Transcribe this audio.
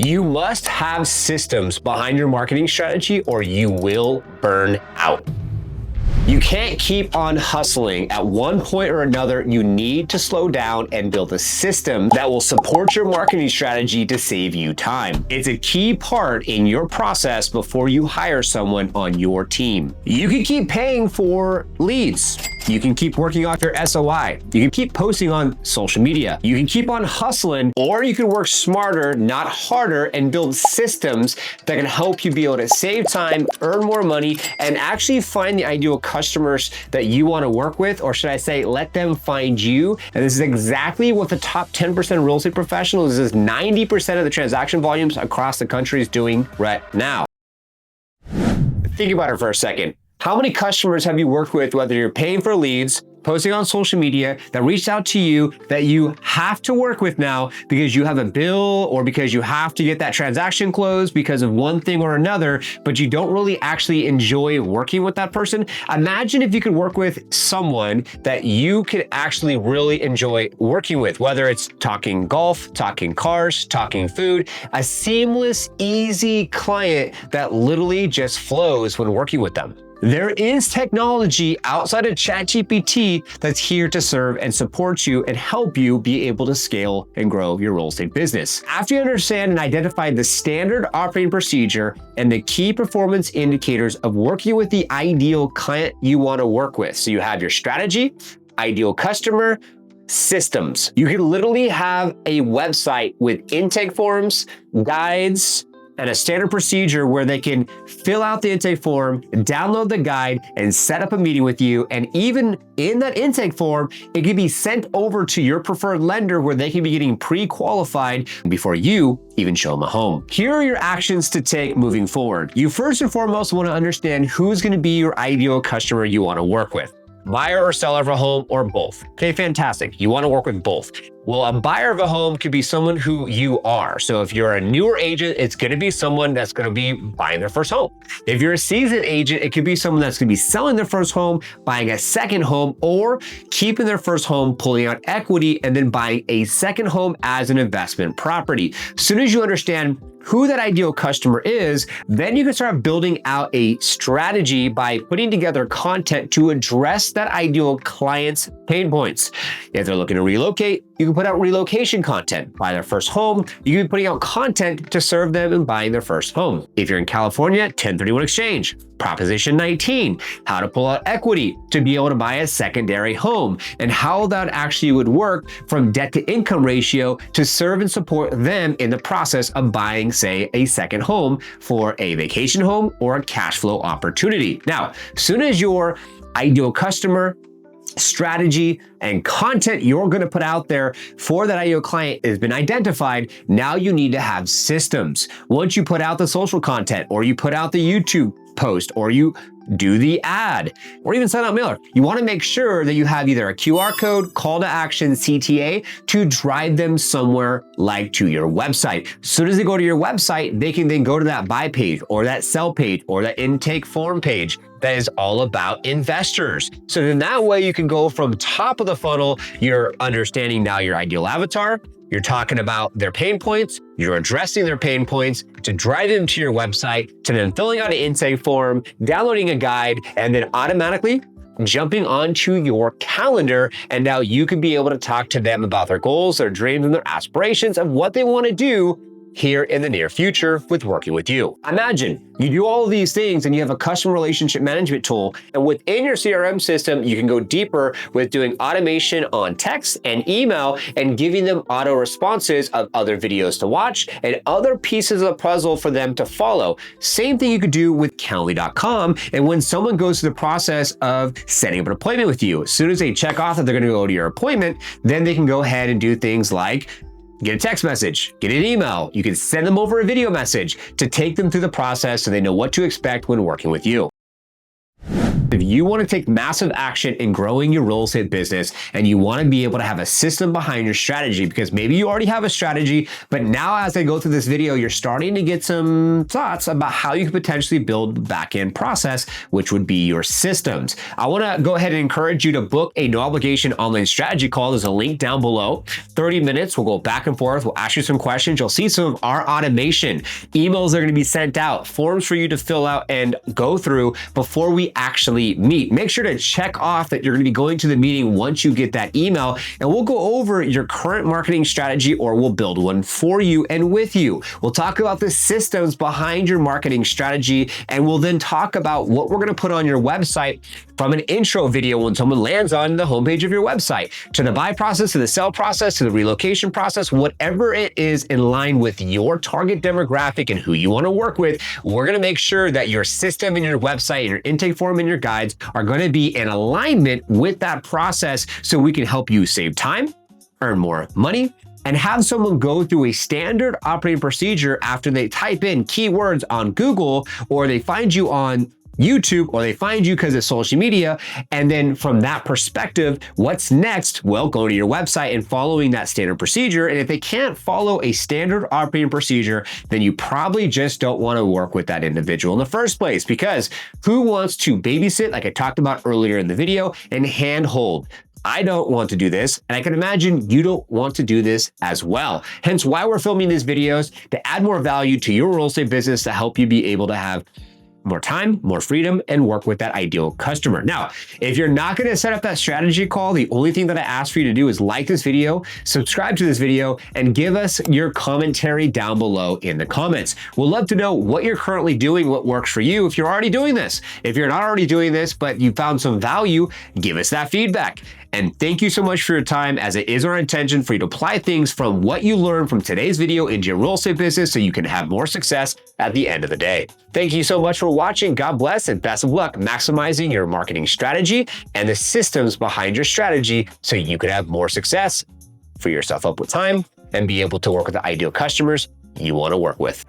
You must have systems behind your marketing strategy or you will burn out. You can't keep on hustling. At one point or another, you need to slow down and build a system that will support your marketing strategy to save you time. It's a key part in your process before you hire someone on your team. You can keep paying for leads. You can keep working off your SOI. You can keep posting on social media. You can keep on hustling, or you can work smarter, not harder, and build systems that can help you be able to save time, earn more money, and actually find the ideal customers that you want to work with, or should I say, let them find you. And this is exactly what the top 10% real estate professionals, this is 90% of the transaction volumes across the country is doing right now. Think about it for a second. How many customers have you worked with, whether you're paying for leads, posting on social media, that reached out to you that you have to work with now because you have a bill or because you have to get that transaction closed because of one thing or another, but you don't really actually enjoy working with that person? Imagine if you could work with someone that you could actually really enjoy working with, whether it's talking golf, talking cars, talking food, a seamless, easy client that literally just flows when working with them. There is technology outside of ChatGPT that's here to serve and support you and help you be able to scale and grow your real estate business. After you understand and identify the standard operating procedure and the key performance indicators of working with the ideal client you want to work with, so you have your strategy, ideal customer, systems. You can literally have a website with intake forms, guides, and a standard procedure where they can fill out the intake form, download the guide, and set up a meeting with you. And even in that intake form, it can be sent over to your preferred lender where they can be getting pre-qualified before you even show them a home. Here are your actions to take moving forward. You first and foremost want to understand who's going to be your ideal customer you want to work with. Buyer or seller of a home, or both. Okay, fantastic. You want to work with both. Well, a buyer of a home could be someone who you are. So if you're a newer agent, it's going to be someone that's going to be buying their first home. If you're a seasoned agent, it could be someone that's going to be selling their first home, buying a second home, or keeping their first home, pulling out equity, and then buying a second home as an investment property. As soon as you understand who that ideal customer is, then you can start building out a strategy by putting together content to address that ideal client's pain points. If they're looking to relocate, you can put out relocation content. Buy their first home, you can be putting out content to serve them in buying their first home. If you're in California, 1031 exchange. Proposition 19, how to pull out equity to be able to buy a secondary home, and how that actually would work from debt to income ratio to serve and support them in the process of buying, say, a second home for a vacation home or a cash flow opportunity. Now, as soon as your ideal customer, strategy, and content you're going to put out there for that ideal client has been identified, now you need to have systems. Once you put out the social content, or you put out the YouTube post, or you do the ad, or even send out mailer, you want to make sure that you have either a QR code, call to action, CTA, to drive them somewhere like to your website. As soon as they go to your website, they can then go to that buy page or that sell page or that intake form page that is all about investors. So then that way you can go from top of the funnel, you're understanding now your ideal avatar, you're talking about their pain points, you're addressing their pain points to drive them to your website, to then filling out an intake form, downloading a guide, and then automatically jumping onto your calendar. And now you can be able to talk to them about their goals, their dreams, and their aspirations of what they want to do here in the near future with working with you. Imagine you do all of these things and you have a customer relationship management tool, and within your CRM system, you can go deeper with doing automation on text and email and giving them auto responses of other videos to watch and other pieces of the puzzle for them to follow. Same thing you could do with Calendly.com. And when someone goes through the process of setting up an appointment with you, as soon as they check off that they're going to go to your appointment, then they can go ahead and do things like get a text message, get an email. You can send them over a video message to take them through the process so they know what to expect when working with you. If you want to take massive action in growing your real estate business, and you want to be able to have a system behind your strategy, because maybe you already have a strategy, but now as I go through this video, you're starting to get some thoughts about how you could potentially build the back-end process, which would be your systems. I want to go ahead and encourage you to book a no obligation online strategy call. There's a link down below. 30 minutes. We'll go back and forth. We'll ask you some questions. You'll see some of our automation. Emails are going to be sent out, forms for you to fill out and go through before we actually meet. Make sure to check off that you're going to be going to the meeting once you get that email, and we'll go over your current marketing strategy, or we'll build one for you and with you. We'll talk about the systems behind your marketing strategy, and we'll then talk about what we're going to put on your website, from an intro video when someone lands on the homepage of your website, to the buy process, to the sell process, to the relocation process, whatever it is in line with your target demographic and who you want to work with. We're going to make sure that your system and your website and your intake form and your guides are going to be in alignment with that process, so we can help you save time, earn more money, and have someone go through a standard operating procedure after they type in keywords on Google, or they find you on YouTube, or they find you because of social media. And then from that perspective, what's next? Well, going to your website and following that standard procedure. And if they can't follow a standard operating procedure, then you probably just don't want to work with that individual in the first place, because who wants to babysit, like I talked about earlier in the video, and handhold? I don't want to do this, and I can imagine you don't want to do this as well. Hence why we're filming these videos, to add more value to your real estate business, to help you be able to have more time, more freedom, and work with that ideal customer. Now, if you're not going to set up that strategy call, the only thing that I ask for you to do is like this video, subscribe to this video, and give us your commentary down below in the comments. We'd love to know what you're currently doing, what works for you, if you're already doing this. If you're not already doing this, but you found some value, give us that feedback. And thank you so much for your time, as it is our intention for you to apply things from what you learned from today's video into your real estate business, so you can have more success at the end of the day. Thank you so much for watching. God bless, and best of luck maximizing your marketing strategy and the systems behind your strategy, so you can have more success, free yourself up with time, and be able to work with the ideal customers you want to work with.